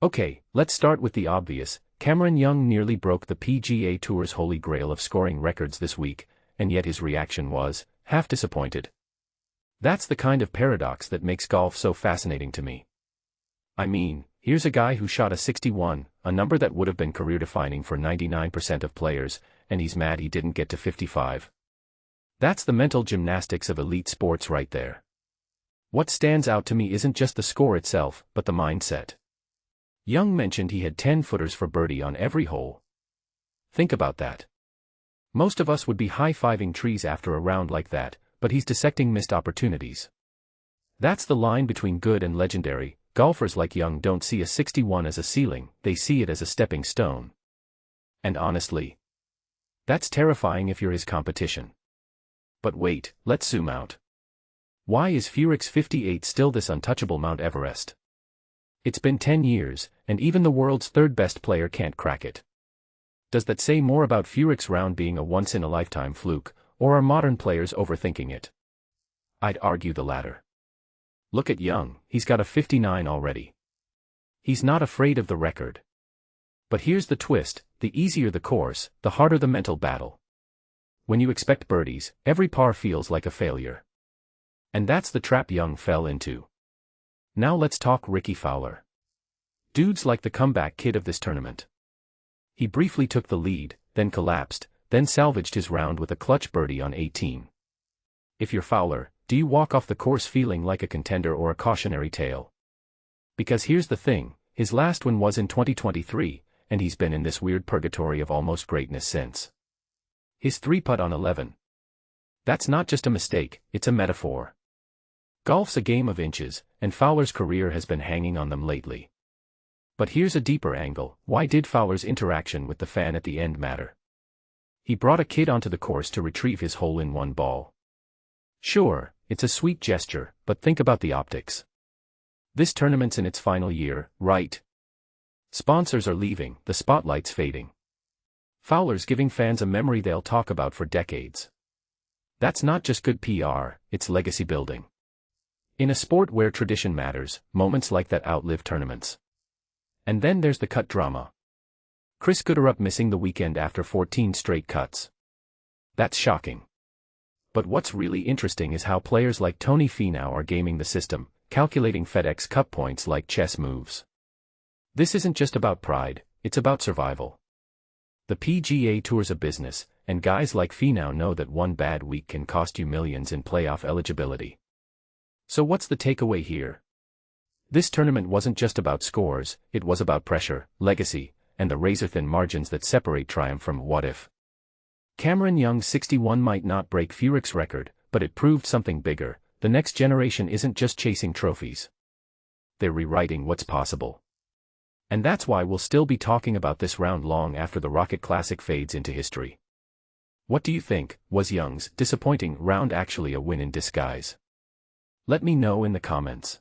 Okay, let's start with the obvious. Cameron Young nearly broke the PGA Tour's holy grail of scoring records this week, and yet his reaction was, half disappointed. That's the kind of paradox that makes golf so fascinating to me. I mean, here's a guy who shot a 61, a number that would have been career-defining for 99% of players, and he's mad he didn't get to 55. That's the mental gymnastics of elite sports right there. What stands out to me isn't just the score itself, but the mindset. Young mentioned he had 10 footers for birdie on every hole. Think about that. Most of us would be high-fiving trees after a round like that, but he's dissecting missed opportunities. That's the line between good and legendary. Golfers like Young don't see a 61 as a ceiling, they see it as a stepping stone. And honestly, that's terrifying if you're his competition. But wait, let's zoom out. Why is Furyks 58 still this untouchable Mount Everest? It's been 10 years, and even the world's third-best player can't crack it. Does that say more about Furyks' round being a once-in-a-lifetime fluke, or are modern players overthinking it? I'd argue the latter. Look at Young, he's got a 59 already. He's not afraid of the record. But here's the twist, the easier the course, the harder the mental battle. When you expect birdies, every par feels like a failure. And that's the trap Young fell into. Now let's talk Rickie Fowler. Dude's like the comeback kid of this tournament. He briefly took the lead, then collapsed, then salvaged his round with a clutch birdie on 18. If you're Fowler, do you walk off the course feeling like a contender or a cautionary tale? Because here's the thing, his last win was in 2023, and he's been in this weird purgatory of almost greatness since. His 3-putt on 11. That's not just a mistake, it's a metaphor. Golf's a game of inches, and Fowler's career has been hanging on them lately. But here's a deeper angle, why did Fowler's interaction with the fan at the end matter? He brought a kid onto the course to retrieve his hole-in-one ball. Sure, it's a sweet gesture, but think about the optics. This tournament's in its final year, right? Sponsors are leaving, the spotlight's fading. Fowler's giving fans a memory they'll talk about for decades. That's not just good PR, it's legacy building. In a sport where tradition matters, moments like that outlive tournaments. And then there's the cut drama. Chris Kuchar missing the weekend after 14 straight cuts. That's shocking. But what's really interesting is how players like Tony Finau are gaming the system, calculating FedEx Cup points like chess moves. This isn't just about pride, it's about survival. The PGA Tour's a business, and guys like Finau know that one bad week can cost you millions in playoff eligibility. So what's the takeaway here? This tournament wasn't just about scores, it was about pressure, legacy, and the razor-thin margins that separate triumph from what if. Cameron Young's 61 might not break Furyks' record, but it proved something bigger. The next generation isn't just chasing trophies. They're rewriting what's possible. And that's why we'll still be talking about this round long after the Rocket Classic fades into history. What do you think? Was Young's disappointing round actually a win in disguise? Let me know in the comments.